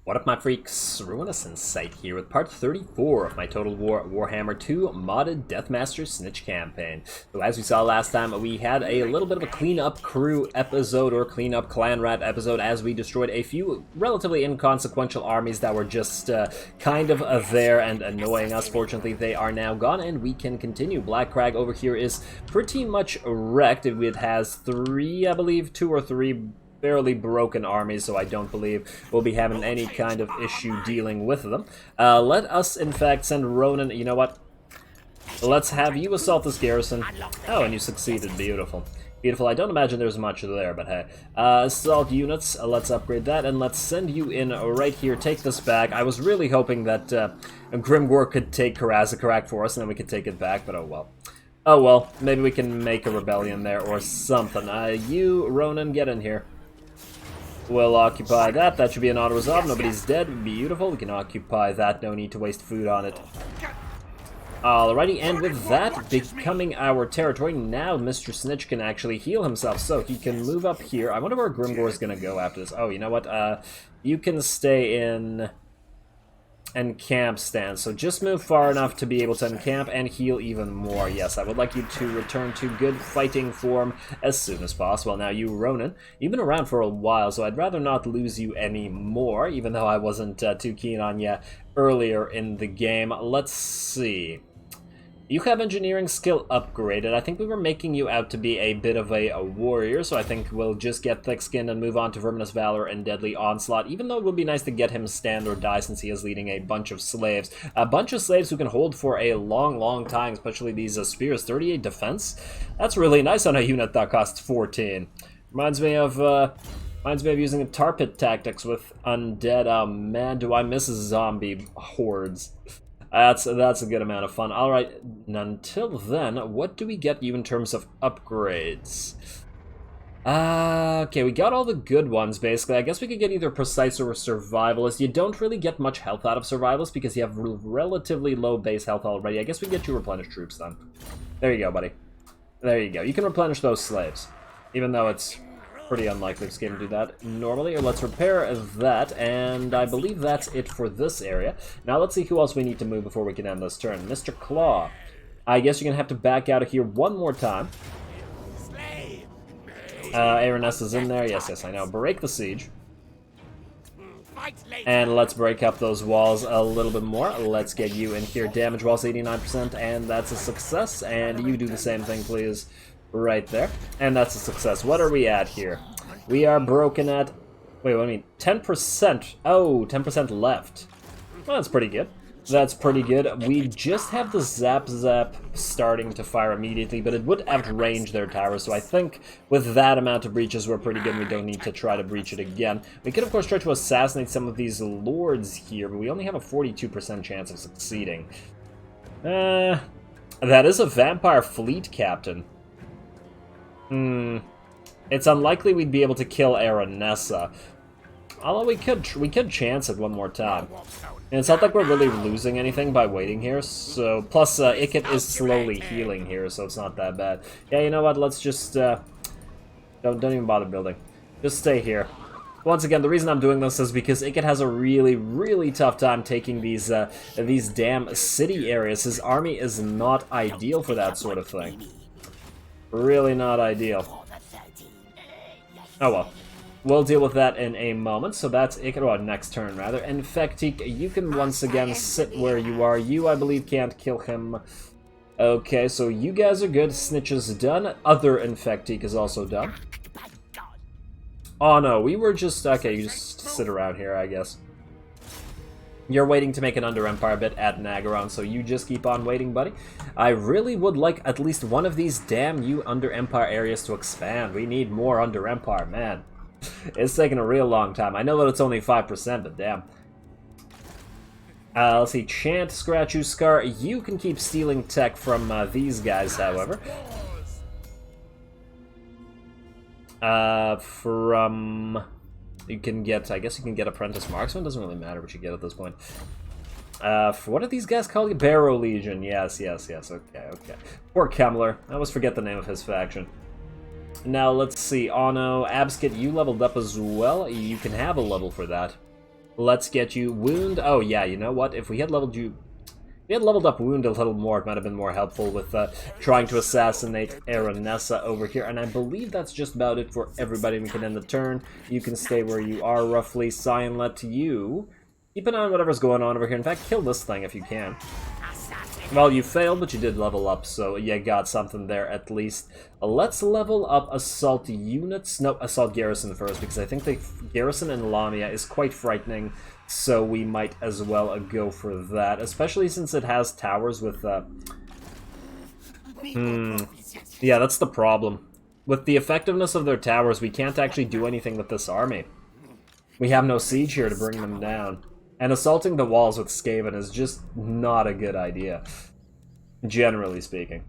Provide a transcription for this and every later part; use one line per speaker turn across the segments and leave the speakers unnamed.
What up, my freaks? Ruinous Insight here with part 34 of my Total Warhammer II modded Deathmaster Snikch campaign. So as we saw last time, we had a little bit of a clean-up crew episode, or clean-up clan rat episode, as we destroyed a few relatively inconsequential armies that were just kind of there and annoying us. Fortunately, they are now gone, and we can continue. Black Crag over here is pretty much wrecked. It has three, I believe, two or three fairly broken armies, so I don't believe we'll be having any kind of issue dealing with them. Let us, in fact, send Ronan. You know what? Let's have you assault this garrison. Oh, and you succeeded. Beautiful. Beautiful. I don't imagine there's much there, but hey. Assault units, let's upgrade that, and let's send you in right here. Take this back. I was really hoping that Grimgor could take Karazakarak for us, and then we could take it back, but oh well. Oh well, maybe we can make a rebellion there or something. You, Ronan, get in here. We'll occupy that. That should be an auto-resolve. Nobody's dead. Beautiful. We can occupy that. No need to waste food on it. Alrighty, and with that becoming our territory, now Mr. Snikch can actually heal himself, so he can move up here. I wonder where Grimgor's gonna go after this. Oh, you know what? You can stay in encamp stand, so just move far enough to be able to encamp and heal even more. Yes, I would like you to return to good fighting form as soon as possible. Now you, Ronan, you've been around for a while, so I'd rather not lose you anymore, even though I wasn't too keen on you earlier in the game. Let's see. You have engineering skill upgraded. I think we were making you out to be a bit of a warrior, so I think we'll just get thick-skinned and move on to Verminous Valor and Deadly Onslaught, even though it would be nice to get him stand or die since he is leading a bunch of slaves. A bunch of slaves who can hold for a long, long time, especially these spears. 38 defense? That's really nice on a unit that costs 14. Reminds me of using tar pit tactics with undead. Oh man, do I miss zombie hordes. That's a good amount of fun. Alright, until then, what do we get you in terms of upgrades? Okay, we got all the good ones, basically. I guess we could get either Precise or Survivalist. You don't really get much health out of Survivalist because you have relatively low base health already. I guess we get you Replenish Troops then. There you go, buddy. There you go. You can replenish those slaves, even though it's pretty unlikely this game to do that normally. Or let's repair that, and I believe that's it for this area. Now let's see who else we need to move before we can end this turn. Mr. Claw. I guess you're gonna have to back out of here one more time. Araness is in there. Yes, I know. Break the siege. And let's break up those walls a little bit more. Let's get you in here. Damage walls 89%, and that's a success. And you do the same thing, please. Right there. And that's a success. What are we at here? We are broken at... Wait, what do I mean? 10%. Oh, 10% left. Well, that's pretty good. That's pretty good. We just have the Zap starting to fire immediately, but it would outrange their towers, so I think with that amount of breaches we're pretty good. We don't need to try to breach it again. We could, of course, try to assassinate some of these lords here, but we only have a 42% chance of succeeding. That is a vampire fleet captain. It's unlikely we'd be able to kill Aranessa. Although we could chance it one more time. And it's not like we're really losing anything by waiting here, so... Plus, Ikit is slowly healing here, so it's not that bad. Yeah, you know what, let's just, don't even bother building. Just stay here. Once again, the reason I'm doing this is because Ikit has a really, really tough time taking these damn city areas. His army is not ideal for that sort of thing. Really not ideal. Oh well. We'll deal with that in a moment. So that's Ikit, or next turn rather. Infectique, you can once again sit where you are. You, I believe, can't kill him. Okay, so you guys are good. Snikch is done. Other Infectique is also done. Oh no, we were just... Okay, you just sit around here, I guess. You're waiting to make an Under Empire bit at Nagaron, so you just keep on waiting, buddy. I really would like at least one of these damn you Under Empire areas to expand. We need more Under Empire, man. It's taking a real long time. I know that it's only 5%, but damn. Let's see. Chant, Scratch You, Scar. You can keep stealing tech from these guys, however. You can get, I guess you can get Apprentice Marksman. Doesn't really matter what you get at this point. What are these guys called? Barrow Legion. Yes. Okay. Poor Kemmler. I always forget the name of his faction. Now, let's see. Oh no, Abskit, you leveled up as well. You can have a level for that. Let's get you wound. Oh yeah, you know what? If we had leveled you... If we had leveled up wound a little more, it might have been more helpful with trying to assassinate Aranessa over here. And I believe that's just about it for everybody. We can end the turn. You can stay where you are, roughly. Cyan, let you keep an eye on whatever's going on over here. In fact, kill this thing if you can. Well, you failed, but you did level up, so you got something there at least. Let's level up assault units. No, assault garrison first, because I think the garrison in Lamia is quite frightening, so we might as well go for that, especially since it has towers with... Yeah, that's the problem. With the effectiveness of their towers, we can't actually do anything with this army. We have no siege here to bring them down. And assaulting the walls with Skaven is just not a good idea, generally speaking.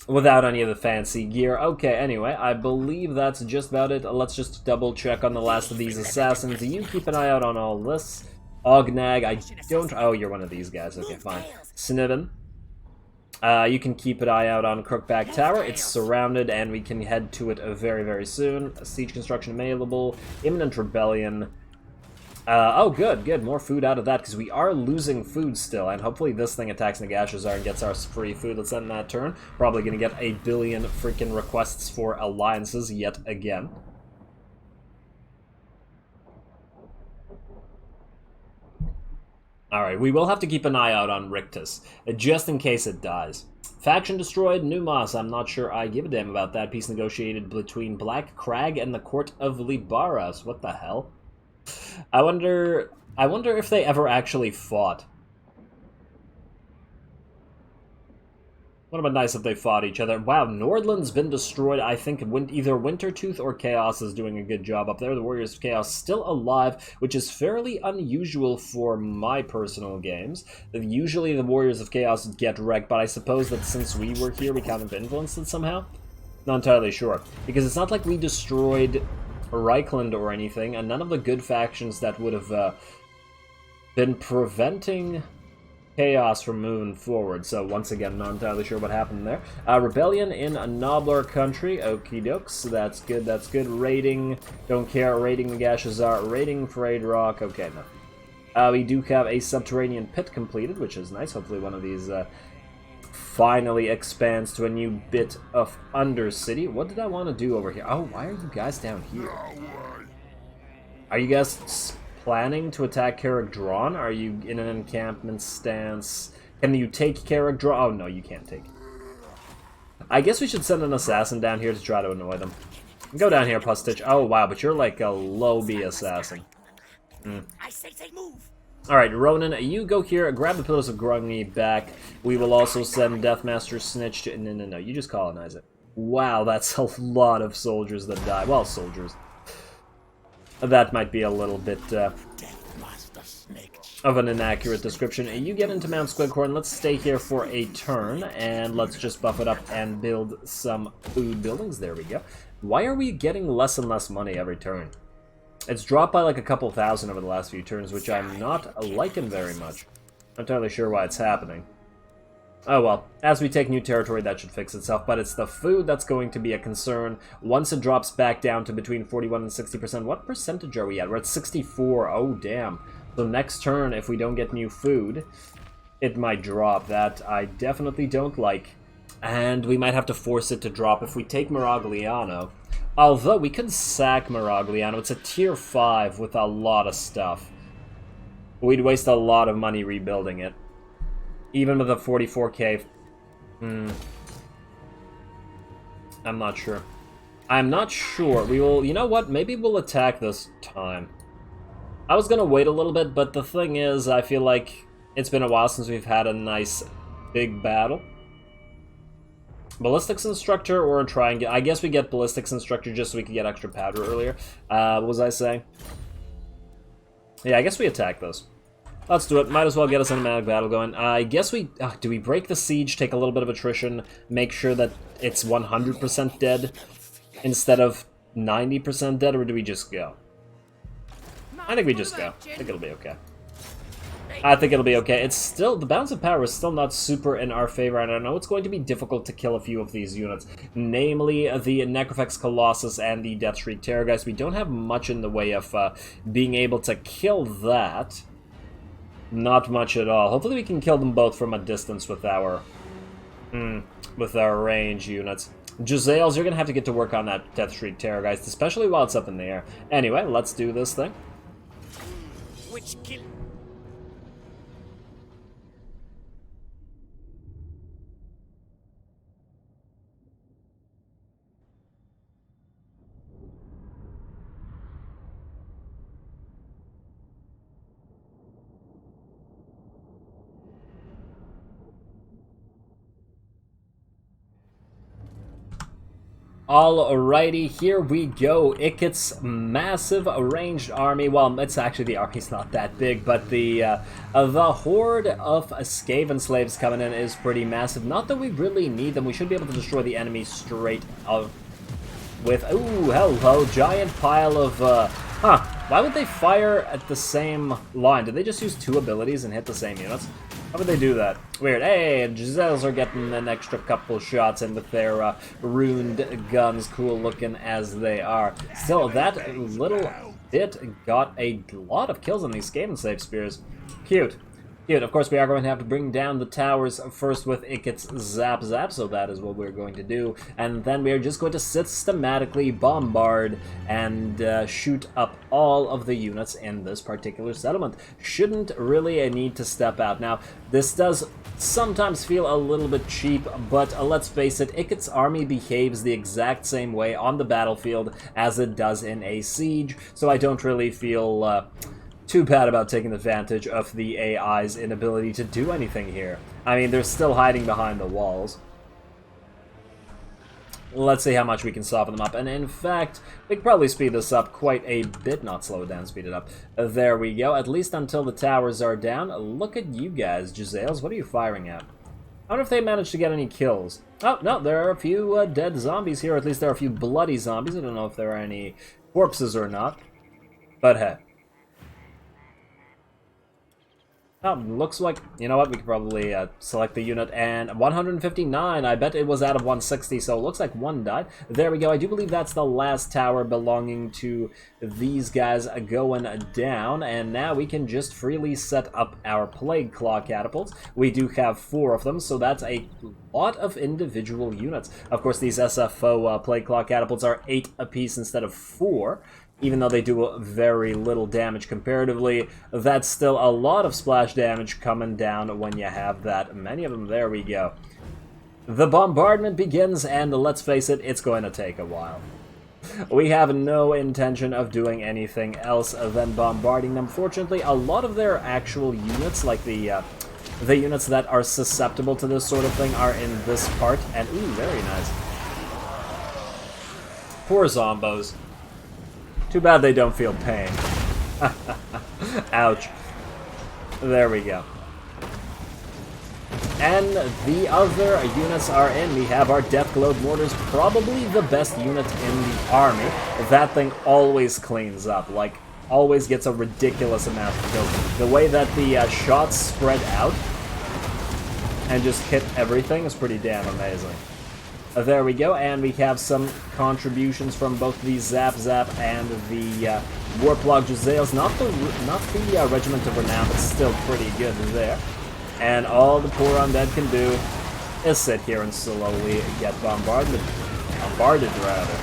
Without any of the fancy gear. Okay, anyway, I believe that's just about it. Let's just double check on the last of these assassins. You keep an eye out on all this. Ognag, I don't... Oh, you're one of these guys. Okay, fine. Snivin. You can keep an eye out on Crookback Tower. It's surrounded, and we can head to it very, very soon. Siege construction available. Imminent rebellion. Oh, good, good. More food out of that, because we are losing food still, and hopefully this thing attacks Nagashazar and gets our free food. Let's end that turn. Probably going to get a billion freaking requests for alliances yet again. Alright, we will have to keep an eye out on Rictus, just in case it dies. Faction destroyed, Numas. I'm not sure I give a damn about that. Peace negotiated between Black Crag and the Court of Libaras. What the hell? I wonder if they ever actually fought. Would have been nice if they fought each other. Wow, Nordland's been destroyed. I think either Wintertooth or Chaos is doing a good job up there. The Warriors of Chaos still alive, which is fairly unusual for my personal games. Usually the Warriors of Chaos get wrecked, but I suppose that since we were here, we kind of influenced it somehow? Not entirely sure. Because it's not like we destroyed Reichland or anything, and none of the good factions that would have been preventing Chaos from moving forward. So once again, not entirely sure what happened there. Rebellion in a nobler country. Okie dokes. That's good, that's good. Raiding, don't care. Raiding Nagashazar. Raiding Frayed Rock. Okay, no. We do have a subterranean pit completed, which is nice. Hopefully one of these finally expands to a new bit of Undercity. What did I want to do over here? Oh, why are you guys down here? Are you guys planning to attack Carrick Drawn? Are you in an encampment stance? Can you take Carrick Drawn? Oh, no, you can't take it. I guess we should send an assassin down here to try to annoy them. Go down here, Pustich. Oh, wow, but you're like a low B assassin. I say move. Alright, Ronan, you go here, grab the Pillars of Grungy back. We will also send Deathmaster Snikch to... No, you just colonize it. Wow, that's a lot of soldiers that die. Well, soldiers. That might be a little bit of an inaccurate description. You get into Mount Squighorn. Let's stay here for a turn, and let's just buff it up and build some food buildings. There we go. Why are we getting less and less money every turn? It's dropped by like a couple thousand over the last few turns, which I'm not liking very much. Not entirely sure why it's happening. Oh well, as we take new territory, that should fix itself, but it's the food that's going to be a concern. Once it drops back down to between 41 and 60%, what percentage are we at? We're at 64, oh damn. So next turn, if we don't get new food, it might drop. That I definitely don't like. And we might have to force it to drop if we take Miragliano. Although, we could sack Miragliano. It's a tier 5 with a lot of stuff. We'd waste a lot of money rebuilding it. Even with a 44k. I'm not sure. I'm not sure. We will... You know what? Maybe we'll attack this time. I was gonna wait a little bit, but the thing is, I feel like it's been a while since we've had a nice big battle. Ballistics Instructor or try and get... I guess we get Ballistics Instructor just so we can get extra powder earlier. What was I saying? Yeah, I guess we attack those. Let's do it. Might as well get a cinematic battle going. I guess we... do we break the siege, take a little bit of attrition, make sure that it's 100% dead instead of 90% dead, or do we just go? I think we just go. I think it'll be okay. I think it'll be okay. It's still, the balance of power is still not super in our favor, and I know it's going to be difficult to kill a few of these units, namely the Necrofex Colossus and the Deathshriek Terrorgeist. We don't have much in the way of being able to kill that. Not much at all. Hopefully we can kill them both from a distance with our range units. Jezzails, you're going to have to get to work on that Deathshriek Terrorgeist, especially while it's up in the air. Anyway, let's do this thing.
Which kill?
Alrighty, here we go. Ikit's massive ranged army. Well, it's actually, the army's not that big, but the horde of Skaven slaves coming in is pretty massive. Not that we really need them. We should be able to destroy the enemy straight up with... Ooh, hello, giant pile of... Why would they fire at the same line? Did they just use two abilities and hit the same units? How would they do that? Weird. Hey, Jezzails are getting an extra couple shots in with their ruined guns, cool looking as they are. Still, that little bit got a lot of kills on these Skaven slave spears. Cute. Cute. Of course, we are going to have to bring down the towers first with Ikit's Zap Zap, so that is what we're going to do. And then we are just going to systematically bombard and shoot up all of the units in this particular settlement. Shouldn't really need to step out. Now, this does sometimes feel a little bit cheap, but let's face it, Ikit's army behaves the exact same way on the battlefield as it does in a siege, so I don't really feel... too bad about taking advantage of the AI's inability to do anything here. I mean, they're still hiding behind the walls. Let's see how much we can soften them up. And in fact, we can probably speed this up quite a bit. Not slow it down, speed it up. There we go. At least until the towers are down. Look at you guys, Jezzails. What are you firing at? I wonder if they managed to get any kills. Oh, no, there are a few dead zombies here. At least there are a few bloody zombies. I don't know if there are any corpses or not. But hey. Oh, looks like, you know what, we could probably select the unit, and 159, I bet it was out of 160, so it looks like one died. There we go, I do believe that's the last tower belonging to these guys going down, and now we can just freely set up our Plague Claw Catapults. We do have 4 of them, so that's a lot of individual units. Of course, these SFO Plague Claw Catapults are 8 apiece instead of 4. Even though they do very little damage comparatively, that's still a lot of splash damage coming down when you have that many of them. There we go. The bombardment begins, and let's face it, it's going to take a while. We have no intention of doing anything else than bombarding them. Fortunately, a lot of their actual units, like the units that are susceptible to this sort of thing, are in this part, and ooh, very nice. Poor zombos. Too bad they don't feel pain. Ouch. There we go. And the other units are in. We have our Deathglobe Mortars, probably the best unit in the army. That thing always cleans up, like, always gets a ridiculous amount of kills. The way that the shots spread out and just hit everything is pretty damn amazing. There we go, and we have some contributions from both the Zap Zap and the Warplug Jezzails. Not the Regiment of Renown, but still pretty good there. And all the poor undead can do is sit here and slowly get bombarded, rather.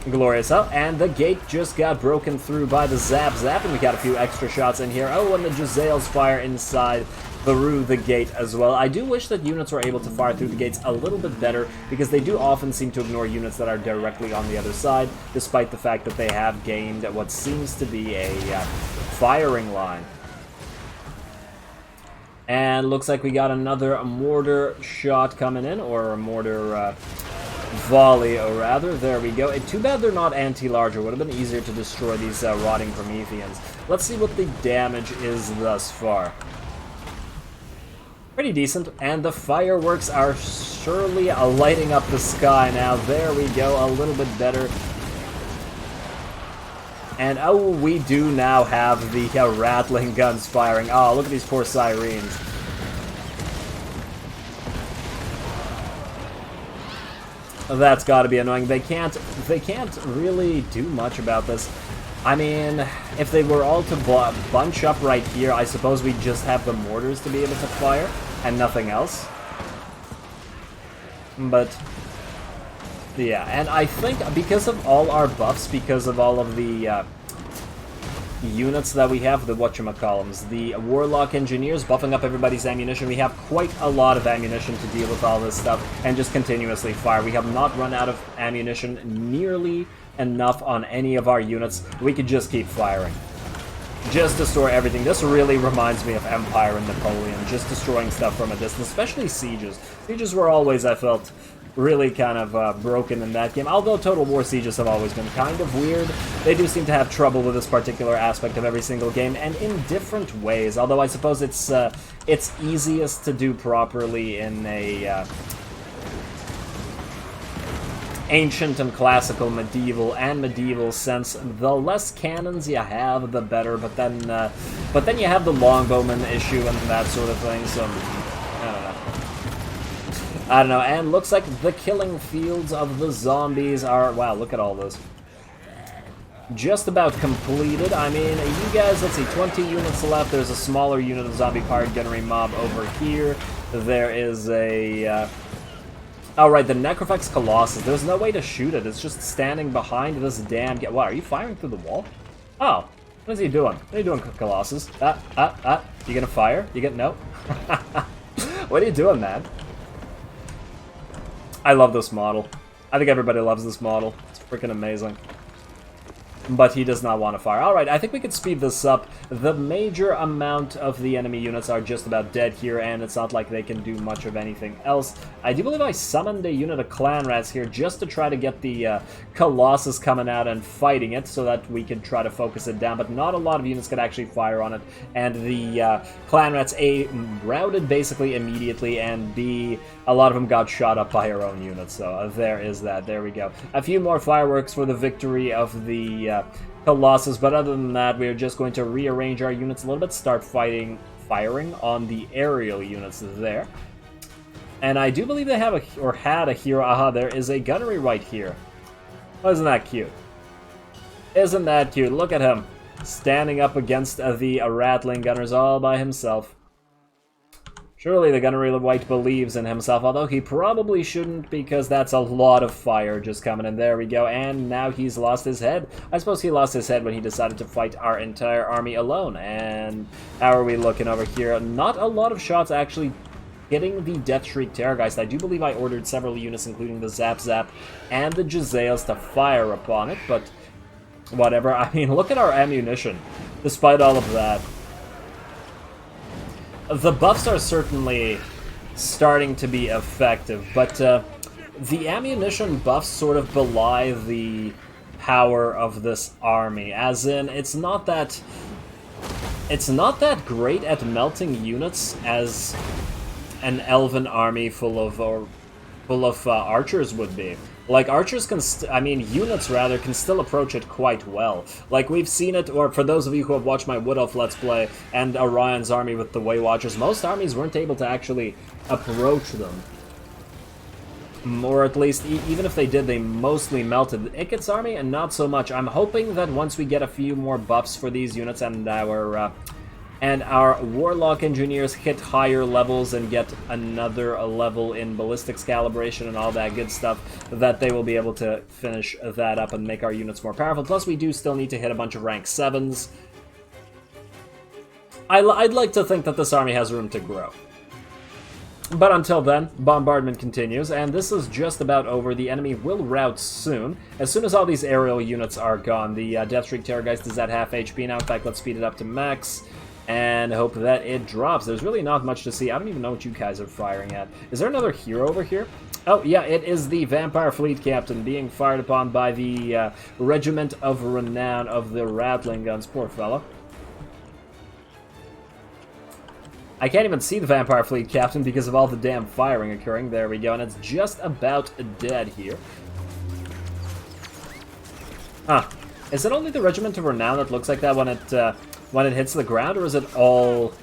Glorious. Oh, and the gate just got broken through by the Zap Zap, and we got a few extra shots in here. Oh, and the Jezzails fire inside through the gate as well. I do wish that units were able to fire through the gates a little bit better, because they do often seem to ignore units that are directly on the other side, despite the fact that they have gained what seems to be a firing line. And looks like we got another mortar shot coming in, or a mortar volley, or rather. There we go. Too bad they're not anti-large. It would have been easier to destroy these rotting Prometheans. Let's see what the damage is thus far. Pretty decent, and the fireworks are surely lighting up the sky now. There we go, a little bit better. And oh, we do now have the Rattling Guns firing. Oh, look at these poor Sirens. That's gotta be annoying. They can't really do much about this. I mean, if they were all to bunch up right here, I suppose we just have the mortars to be able to fire, and nothing else. But, yeah, and I think because of all our buffs, because of all of the units that we have, the whatchamacallums, the Warlock Engineers buffing up everybody's ammunition, we have quite a lot of ammunition to deal with all this stuff, and just continuously fire. We have not run out of ammunition nearly enough on any of our units. We could just keep firing. Just destroy everything. This really reminds me of Empire and Napoleon, just destroying stuff from a distance, especially sieges. Sieges were always, I felt, really kind of broken in that game, although Total War sieges have always been kind of weird. They do seem to have trouble with this particular aspect of every single game, and in different ways, although I suppose it's easiest to do properly in a ancient and classical, medieval sense. The less cannons you have, the better, but then you have the longbowman issue and that sort of thing, so I don't know, and looks like the killing fields of the zombies are, wow, look at all this. Just about completed. I mean, you guys, let's see, 20 units left. There's a smaller unit of zombie pirate gunnery mob over here. There is a, oh, right, the Necrophax Colossus. There's no way to shoot it. It's just standing behind this damn... What, are you firing through the wall? Oh, what is he doing? What are you doing, Colossus? You gonna fire? You get... No? What are you doing, man? I love this model. I think everybody loves this model. It's freaking amazing. But he does not want to fire. Alright, I think we could speed this up. The major amount of the enemy units are just about dead here, and it's not like they can do much of anything else. I do believe I summoned a unit of clan rats here just to try to get the Colossus coming out and fighting it, so that we could try to focus it down, but not a lot of units could actually fire on it, and the clan rats, A, routed basically immediately, and B, a lot of them got shot up by our own units, so there is that. There we go. A few more fireworks for the victory of the Colossus, but other than that, we're just going to rearrange our units a little bit, start firing on the aerial units there. And I do believe they have had a hero. Aha, there is a gunnery right here. Oh, isn't that cute? Isn't that cute? Look at him, standing up against the Rattling Gunners all by himself. Surely the Gunnery White believes in himself, although he probably shouldn't, because that's a lot of fire just coming in. There we go, and now he's lost his head. I suppose he lost his head when he decided to fight our entire army alone. And how are we looking over here? Not a lot of shots actually hitting the Death Shriek Terrorgeist. I do believe I ordered several units, including the Zap Zap and the Jezzails, to fire upon it, but whatever. I mean, look at our ammunition, despite all of that. The buffs are certainly starting to be effective, but the ammunition buffs sort of belie the power of this army, as in, it's not that great at melting units as an elven army full of archers would be. Like, archers can, units rather, can still approach it quite well. Like, we've seen it, or for those of you who have watched my Wood Elf Let's Play, and Orion's army with the Way Watchers, most armies weren't able to actually approach them. Or at least, even if they did, they mostly melted. Ikit's army, and not so much. I'm hoping that once we get a few more buffs for these units, and our Warlock Engineers hit higher levels and get another level in ballistics calibration and all that good stuff, that they will be able to finish that up and make our units more powerful. Plus, we do still need to hit a bunch of rank 7s. I'd like to think that this army has room to grow. But until then, Bombardment continues, and this is just about over. The enemy will rout soon. As soon as all these aerial units are gone, the Death Shriek Terrorgeist is at half HP now. In fact, let's speed it up to max and hope that it drops. There's really not much to see. I don't even know what you guys are firing at. Is there another hero over here? Oh, yeah, it is the Vampire Fleet Captain being fired upon by the Regiment of Renown of the Rattling Guns. Poor fella. I can't even see the Vampire Fleet Captain because of all the damn firing occurring. There we go, and it's just about dead here. Huh. Is it only the Regiment of Renown that looks like that when it hits the ground, or is it all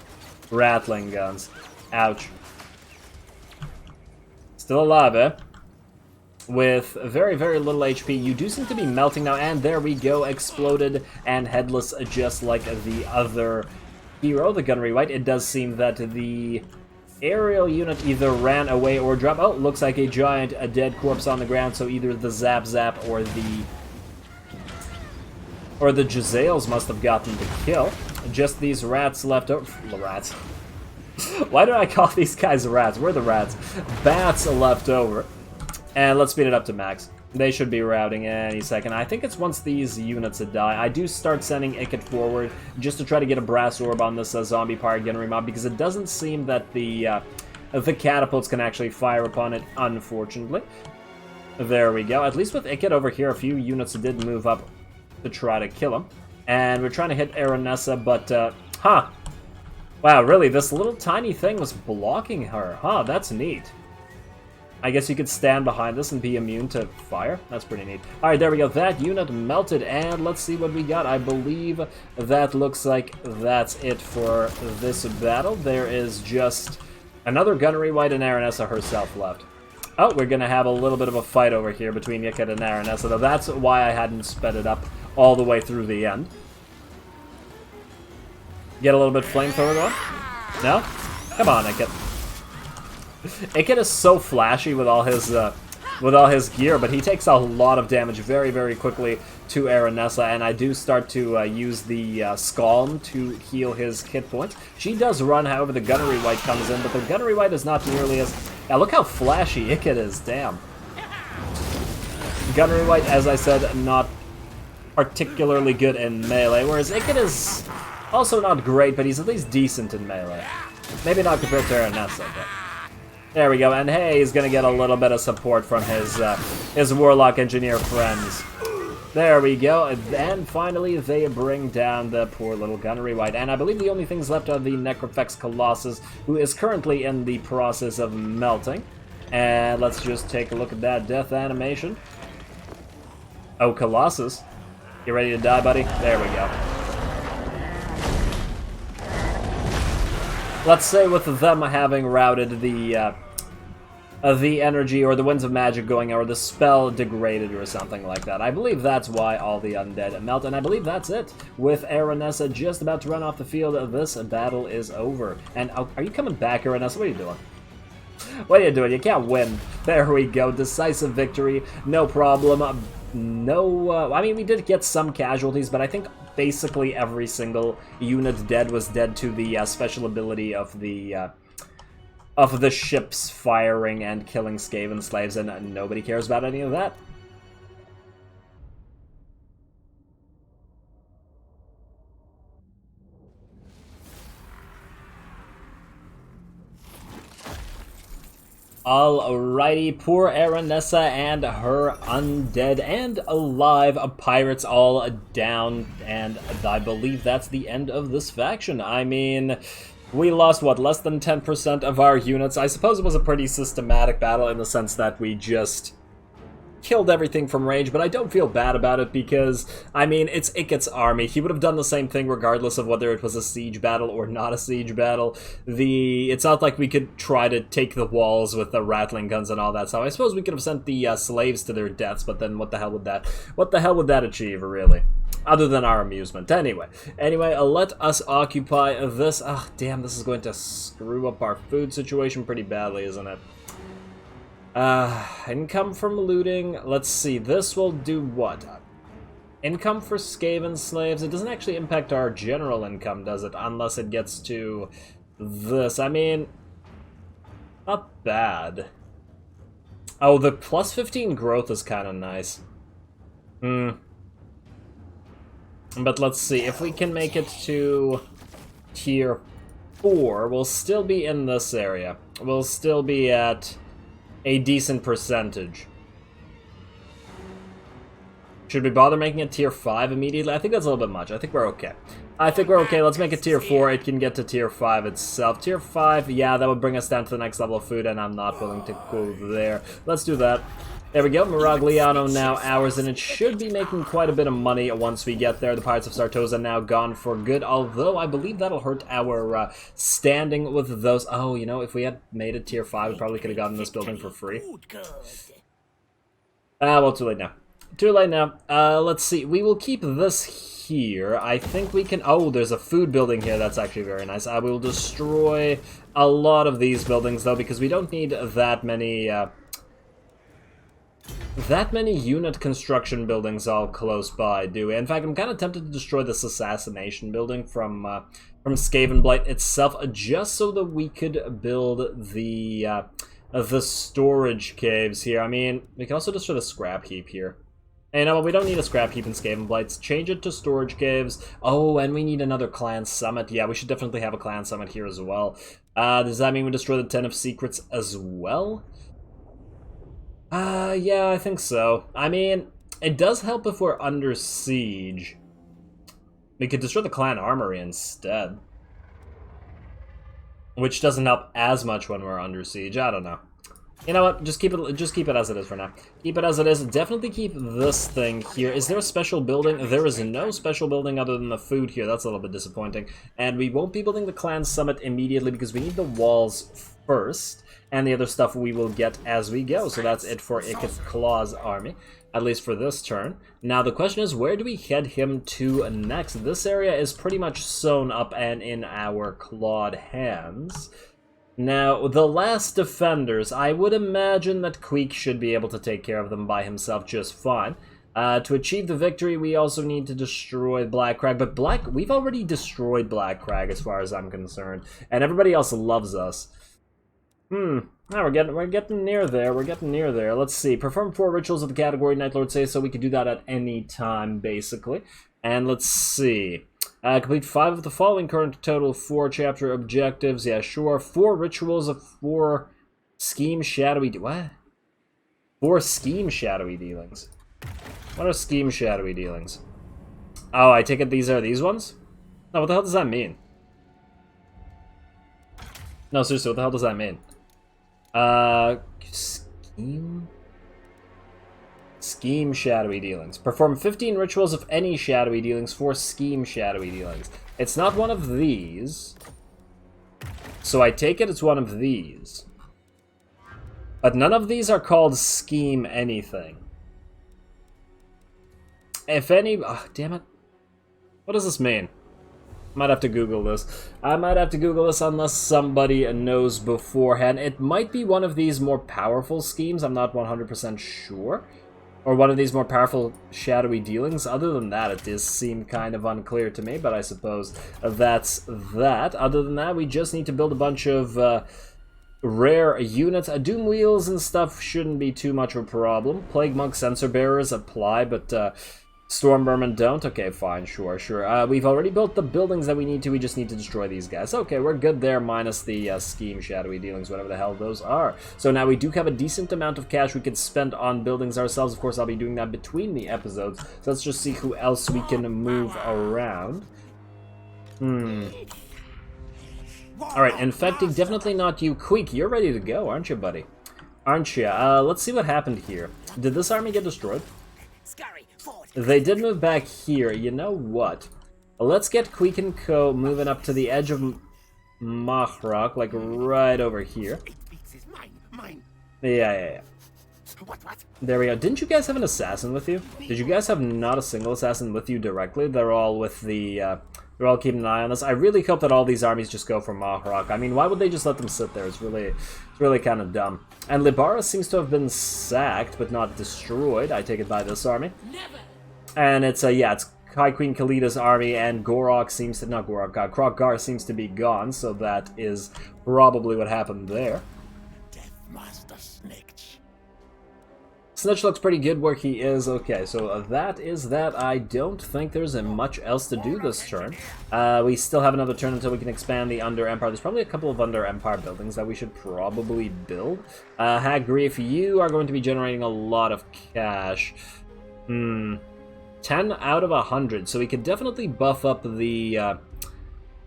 Rattling Guns? Ouch. Still alive, eh? With very, very little HP. You do seem to be melting now, and there we go. Exploded and headless, just like the other hero, the Gunnery White. It does seem that the aerial unit either ran away or dropped. Oh, looks like a dead corpse on the ground, so either the Zap or the Jezzails must have gotten the kill. Just these rats left over. Rats. Why do I call these guys rats? We're the rats. Bats left over. And let's speed it up to max. They should be routing any second. I think it's once these units die. I do start sending Ikit forward just to try to get a brass orb on this zombie pirate gunnery mob, because it doesn't seem that the catapults can actually fire upon it, unfortunately. There we go. At least with Ikit over here, a few units did move up to try to kill him. And we're trying to hit Aranessa, but, huh. Wow, really, this little tiny thing was blocking her. Huh, that's neat. I guess you could stand behind this and be immune to fire. That's pretty neat. Alright, there we go. That unit melted, and let's see what we got. I believe that looks like that's it for this battle. There is just another Gunnery White and Aranessa herself left. Oh, we're going to have a little bit of a fight over here between Ikit and Aranessa, though that's why I hadn't sped it up all the way through the end. Get a little bit flamethrower going? No? Come on, Ikit. Ikit is so flashy with all his gear, but he takes a lot of damage very, very quickly to Aranessa, and I do start to use the Scalm to heal his hit points. She does run, however, the Gunnery White comes in, but the Gunnery White is not nearly as... Yeah, look how flashy Ikit is, damn. Gunnery White, as I said, not particularly good in melee, whereas Ikit is also not great, but he's at least decent in melee. Maybe not compared to Aranessa, but... There we go, and hey, he's gonna get a little bit of support from his Warlock Engineer friends. There we go, and finally they bring down the poor little Gunnery White, and I believe the only things left are the Necrofex Colossus, who is currently in the process of melting. And let's just take a look at that death animation. Oh, Colossus, you ready to die, buddy? There we go. Let's say with them having routed the energy or the Winds of Magic going, or the spell degraded or something like that. I believe that's why all the undead melt, and I believe that's it. With Aranessa just about to run off the field, this battle is over. And oh, are you coming back, Aranessa? What are you doing? What are you doing? You can't win. There we go. Decisive victory. No problem. No, I mean, we did get some casualties, but I think basically every single unit dead was dead to the special ability of the ships firing and killing Skaven slaves, and nobody cares about any of that. Alrighty, poor Aranessa and her undead and alive pirates all down, and I believe that's the end of this faction. I mean, we lost, what, less than 10% of our units. I suppose it was a pretty systematic battle in the sense that we just killed everything from range, but I don't feel bad about it because, I mean, it's Ikit's army. He would have done the same thing regardless of whether it was a siege battle or not a siege battle. It's not like we could try to take the walls with the Rattling Guns and all that, so I suppose we could have sent the slaves to their deaths, but then what the hell would that achieve, really? Other than our amusement. Anyway, let us occupy this. Ah, damn, this is going to screw up our food situation pretty badly, isn't it? Income from looting. Let's see, this will do what? Income for Skaven slaves. It doesn't actually impact our general income, does it? Unless it gets to this. I mean, not bad. Oh, the plus 15 growth is kind of nice. But let's see, if we can make it to tier 4, we'll still be in this area. We'll still be at a decent percentage. Should we bother making it tier 5 immediately? I think that's a little bit much. I think we're okay. Let's make it tier 4. It can get to tier 5 itself. Tier 5, yeah, that would bring us down to the next level of food, and I'm not willing to go there. Let's do that. There we go, Miragliano now ours, and it should be making quite a bit of money once we get there. The Pirates of Sartosa now gone for good, although I believe that'll hurt our standing with those. Oh, you know, if we had made it tier 5, we probably could have gotten this building for free. Well, too late now. Too late now. Let's see. We will keep this here. I think we can... Oh, there's a food building here. That's actually very nice. We will destroy a lot of these buildings, though, because we don't need that many unit construction buildings all close by, do we? In fact, I'm kind of tempted to destroy this assassination building from Skaven Blight itself, just so that we could build the storage caves here. I mean, we can also destroy the scrap heap here. And you know what, we don't need a scrap heap in Skaven Blights. Change it to storage caves. Oh, and we need another clan summit. Yeah, we should definitely have a clan summit here as well. Does that mean we destroy the 10 of Secrets as well? Yeah, I think so. I mean, it does help if we're under siege. We could destroy the clan armory instead. Which doesn't help as much when we're under siege. I don't know. You know what? Just keep it as it is for now. Keep it as it is. Definitely keep this thing here. Is there a special building? There is no special building other than the food here. That's a little bit disappointing. And we won't be building the clan summit immediately because we need the walls first. And the other stuff we will get as we go. So that's it for Ikith Claw's army, at least for this turn. Now the question is, where do we head him to next? This area is pretty much sewn up and in our clawed hands. Now, the last defenders, I would imagine that Queek should be able to take care of them by himself just fine. To achieve the victory, we also need to destroy Black Crag, but we've already destroyed Black Crag as far as I'm concerned, and everybody else loves us. Now we're getting near there. We're getting near there. Let's see. Perform 4 rituals of the category Night Lord says, so we could do that at any time, basically. And let's see. Complete 5 of the following current total 4 chapter objectives. Yeah, sure. 4 rituals of 4 scheme shadowy... What? 4 scheme shadowy dealings. What are scheme shadowy dealings? Oh, I take it these are these ones? No, what the hell does that mean? No, seriously, what the hell does that mean? Scheme shadowy dealings. Perform 15 rituals of any shadowy dealings for scheme shadowy dealings. It's not one of these. So I take it it's one of these. But none of these are called scheme anything. If any... Oh, damn it. What does this mean? Might have to Google this. I might have to Google this unless somebody knows beforehand. It might be one of these more powerful schemes. I'm not 100% sure. Or one of these more powerful shadowy dealings. Other than that, it does seem kind of unclear to me, but I suppose that's that. Other than that, we just need to build a bunch of rare units. Doom Wheels and stuff shouldn't be too much of a problem. Plague Monk Sensor Bearers apply, but Storm Vermin don't? Okay, fine, sure. We've already built the buildings that we need to, we just need to destroy these guys. Okay, we're good there, minus the scheme shadowy dealings, whatever the hell those are. So now we do have a decent amount of cash we could spend on buildings ourselves. Of course, I'll be doing that between the episodes. So let's just see who else we can move around. Alright, Infecting, definitely not you. Queek, you're ready to go, aren't you, buddy? Aren't you? Let's see what happened here. Did this army get destroyed? They did move back here. You know what? Let's get Queek and Co. moving up to the edge of Mahrok, like right over here. Yeah. There we go. Didn't you guys have an assassin with you? Did you guys have not a single assassin with you directly? They're all with the... they're all keeping an eye on this. I really hope that all these armies just go for Mahrok. I mean, why would they just let them sit there? It's really kind of dumb. And Libara seems to have been sacked, but not destroyed. I take it by this army. And it's, yeah, it's High Queen Kalida's army, and Gorok seems to... Not Gorok, Krog-Gar seems to be gone, so that is probably what happened there.
Deathmaster Snikch.
Snikch looks pretty good where he is. Okay, so that is that. I don't think there's much else to do this turn. We still have another turn until we can expand the Under Empire. There's probably a couple of Under Empire buildings that we should probably build. Hag Grief, you are going to be generating a lot of cash. 10 out of 100, so we could definitely buff up the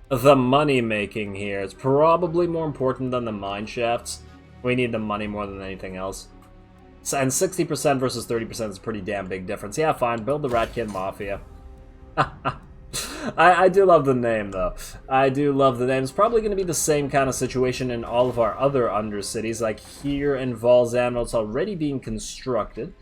money making here. It's probably more important than the mine shafts. We need the money more than anything else. And 60% versus 30% is a pretty damn big difference. Yeah, fine, build the Ratkin Mafia. I do love the name, though. I do love the name. It's probably going to be the same kind of situation in all of our other undercities. Like here in Valzamno, it's already being constructed.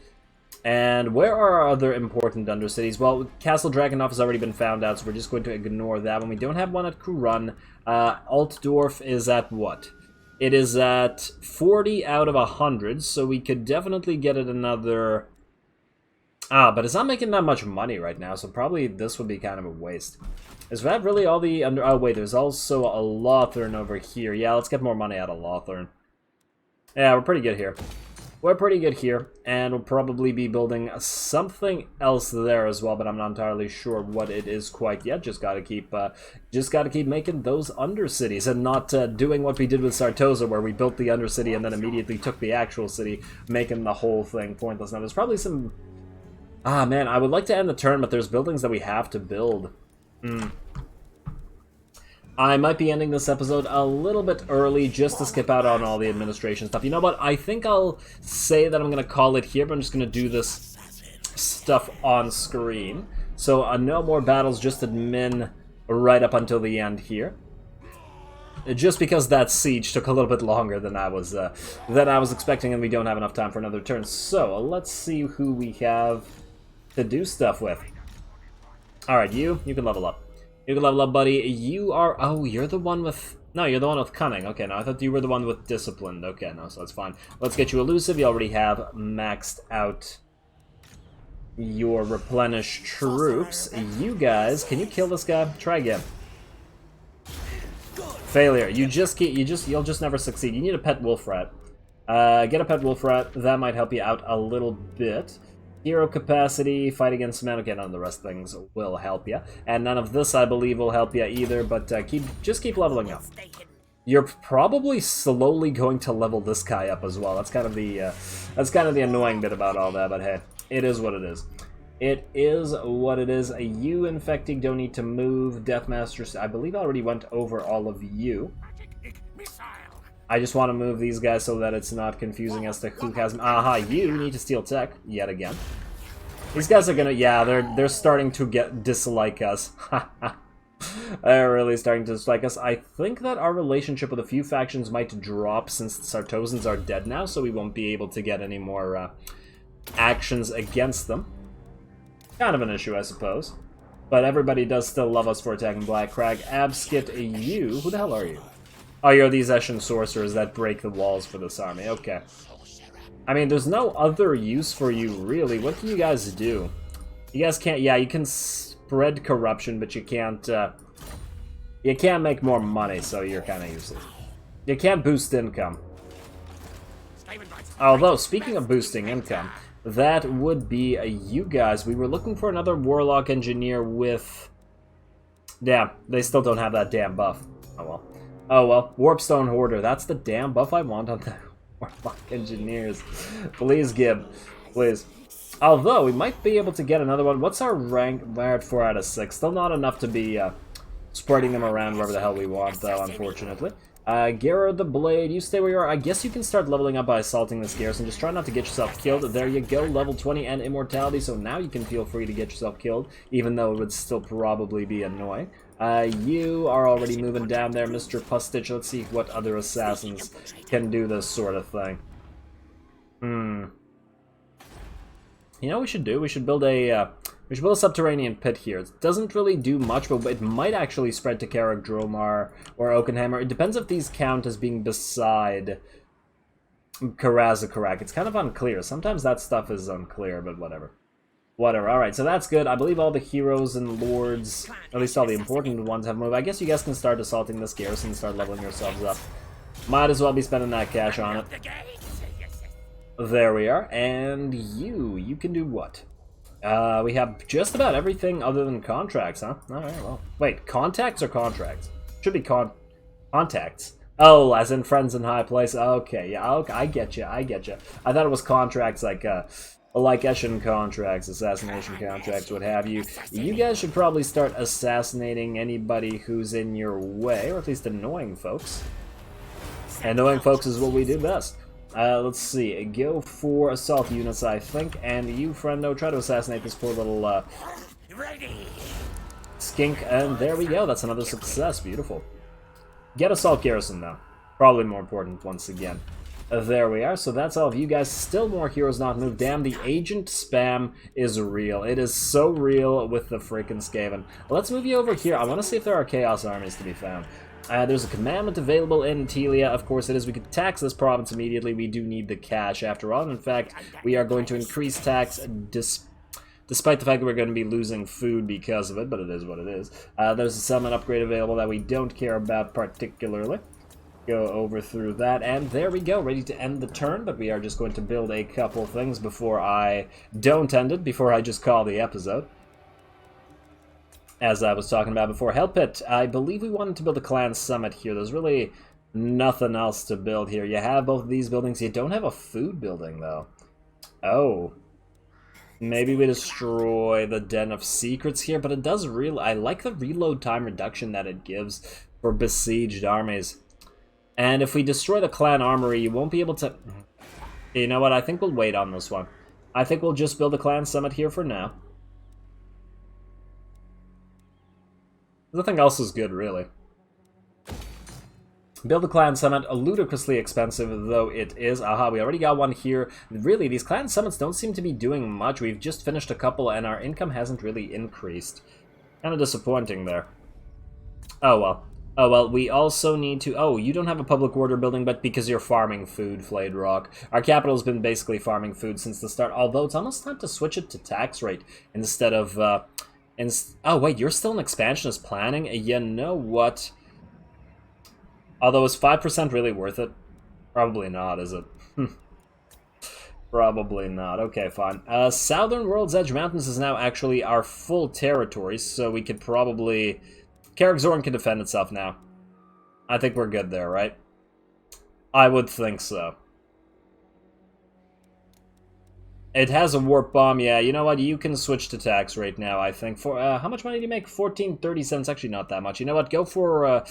And where are our other important undercities? Well, Castle Dragonhof has already been found out, so we're just going to ignore that one. We don't have one at Kurun. Altdorf is at what? It is at 40 out of 100, so we could definitely get it another... but it's not making that much money right now, so probably this would be kind of a waste. Is that really all the under... Oh, wait, there's also a Lothern over here. Yeah, let's get more money out of Lothern. Yeah, we're pretty good here. We're pretty good here, and we'll probably be building something else there as well, but I'm not entirely sure what it is quite yet. Just gotta keep making those undercities and not doing what we did with Sartosa, where we built the undercity and then immediately took the actual city, making the whole thing pointless. Now, there's probably some... Ah, man, I would like to end the turn, but there's buildings that we have to build. I might be ending this episode a little bit early just to skip out on all the administration stuff. You know what? I think I'll say that I'm going to call it here, but I'm just going to do this stuff on screen. So no more battles, just admin right up until the end here. Just because that siege took a little bit longer than I was expecting, and we don't have enough time for another turn. So let's see who we have to do stuff with. Alright, you can level up. You can level up, buddy. You are... Oh, you're the one with... No, you're the one with Cunning. Okay, no, I thought you were the one with Disciplined. Okay, no, so that's fine. Let's get you Elusive. You already have maxed out your Replenished troops. You guys, can you kill this guy? Try again. Failure. You'll just never succeed. You need a pet wolf rat. Get a pet wolf rat. That might help you out a little bit. Hero capacity, fight against men. Okay, none of the rest of things will help you, and none of this, I believe, will help you either. But just keep leveling up. You're probably slowly going to level this guy up as well. That's kind of the annoying bit about all that. But hey, it is what it is. It is what it is. You infecting don't need to move. Deathmaster, I believe I already went over all of you. I just want to move these guys so that it's not confusing as to who has them. Aha, you need to steal tech yet again. These guys are gonna, yeah, they're starting to dislike us. They're really starting to dislike us. I think that our relationship with a few factions might drop since the Sartosans are dead now, so we won't be able to get any more actions against them. Kind of an issue, I suppose. But everybody does still love us for attacking Black Crag. Abskit, you, who the hell are you? Oh, you're these Eshin sorcerers that break the walls for this army. Okay. I mean, there's no other use for you, really. What can you guys do? You guys can't... Yeah, you can spread corruption, but you can't make more money, so you're kind of useless. You can't boost income. Although, speaking of boosting income, that would be you guys. We were looking for another Warlock Engineer with... Damn, they still don't have that damn buff. Oh, well. Oh well, Warpstone Hoarder, that's the damn buff I want on the Warlock Engineers. Please, Gib. Please. Although, we might be able to get another one. What's our rank? We're at 4 out of 6. Still not enough to be spreading them around wherever the hell we want, though, unfortunately. Gerard the Blade, you stay where you are. I guess you can start leveling up by assaulting this garrison. Just try not to get yourself killed. There you go, level 20 and Immortality, so now you can feel free to get yourself killed, even though it would still probably be annoying. You are already moving down there, Mr. Pustitch. Let's see what other assassins can do this sort of thing. You know what we should do? We should build a subterranean pit here. It doesn't really do much, but it might actually spread to Karak Dromar or Oakenhammer. It depends if these count as being beside Karazakarak. It's kind of unclear. Sometimes that stuff is unclear, but whatever. Whatever. Alright, so that's good. I believe all the heroes and lords, at least all the important ones, have moved. I guess you guys can start assaulting this garrison and start leveling yourselves up. Might as well be spending that cash on it. There we are. And you can do what? We have just about everything other than contracts, huh? Alright, well. Wait, contacts or contracts? Should be contacts. Oh, as in friends in high place. Okay, yeah, okay, I get you. I thought it was contracts like Eshin contracts, assassination contracts, what have you. You guys should probably start assassinating anybody who's in your way, or at least annoying folks. Annoying folks is what we do best. Let's see. Go for assault units, I think. And you, friendo, try to assassinate this poor little skink. And there we go. That's another success. Beautiful. Get assault garrison, though. Probably more important once again. There we are. So that's all of you guys. Still more heroes not moved. Damn, the agent spam is real. It is so real with the freaking Skaven. Let's move you over here. I want to see if there are chaos armies to be found. There's a commandment available in Telia. Of course it is. We could tax this province immediately. We do need the cash after all. In fact, we are going to increase tax despite the fact that we're going to be losing food because of it, but it is what it is. There's a settlement upgrade available that we don't care about particularly. Go over through that, and there we go, ready to end the turn, but we are just going to build a couple things before I don't end it, before I just call the episode. As I was talking about before, Hell Pit, I believe we wanted to build a clan summit here. There's really nothing else to build here. You have both of these buildings, you don't have a food building, though. Oh. Maybe we destroy the Den of Secrets here, but it does really... I like the reload time reduction that it gives for besieged armies. And if we destroy the clan armory, you won't be able to... You know what, I think we'll wait on this one. I think we'll just build a clan summit here for now. Nothing else is good, really. Build a clan summit, ludicrously expensive though it is. Aha, we already got one here. Really, these clan summits don't seem to be doing much. We've just finished a couple and our income hasn't really increased. Kind of disappointing there. Oh well. Oh, well, we also need to... Oh, you don't have a public order building, but because you're farming food, Flayed Rock. Our capital's been basically farming food since the start, although it's almost time to switch it to tax rate instead of... Oh, wait, you're still in expansionist planning? You know what? Although, is 5% really worth it? Probably not, is it? Probably not. Okay, fine. Southern World's Edge Mountains is now actually our full territory, so we could probably... Karakzorin can defend itself now. I think we're good there, right? I would think so. It has a warp bomb, yeah. You know what? You can switch to tax rate now, I think. For how much money do you make? 14.30 cents. Actually, not that much. You know what? Go for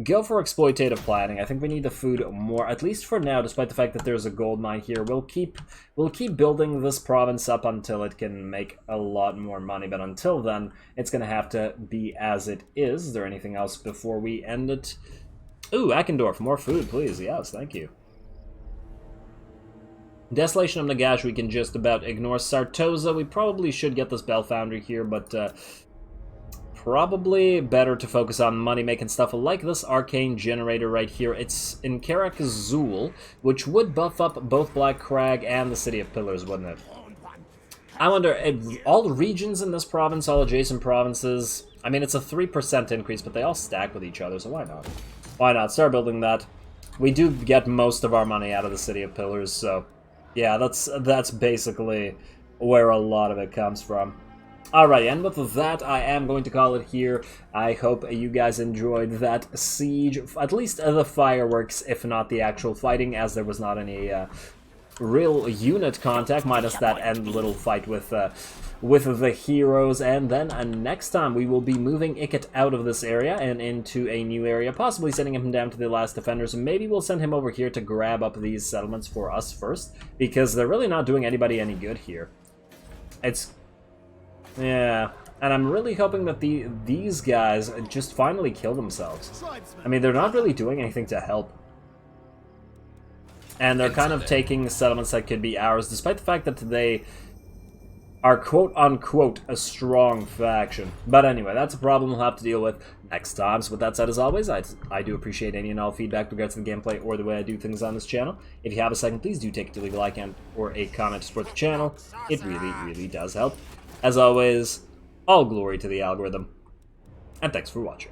exploitative planning. I think we need the food more, at least for now. Despite the fact that there's a gold mine here, we'll keep building this province up until it can make a lot more money. But until then, it's gonna have to be as it is. Is there anything else before we end it? Ooh, Eckendorf, more food, please. Yes, thank you. Desolation of Nagash we can just about ignore. Sartosa, we probably should get this Bell Foundry here, but probably better to focus on money-making stuff like this Arcane Generator right here. It's in Karak Azul, which would buff up both Black Crag and the City of Pillars, wouldn't it? I wonder, all the regions in this province, all adjacent provinces, I mean, it's a 3% increase, but they all stack with each other, so why not? Why not? Start building that. We do get most of our money out of the City of Pillars, so... Yeah, that's basically where a lot of it comes from. Alright, and with that, I am going to call it here. I hope you guys enjoyed that siege, at least the fireworks, if not the actual fighting, as there was not any real unit contact, minus that end little fight with the heroes. And then next time we will be moving Ikit out of this area and into a new area, possibly sending him down to the last defenders. Maybe we'll send him over here to grab up these settlements for us first, because they're really not doing anybody any good here. Yeah, and I'm really hoping that these guys just finally kill themselves. I mean, they're not really doing anything to help. And they're kind of taking settlements that could be ours, despite the fact that they are quote-unquote a strong faction. But anyway, that's a problem we'll have to deal with next time. So with that said, as always, I do appreciate any and all feedback with regards to the gameplay or the way I do things on this channel. If you have a second, please do take it to leave a like and or a comment to support the channel. It really, really does help. As always, all glory to the algorithm. And thanks for watching.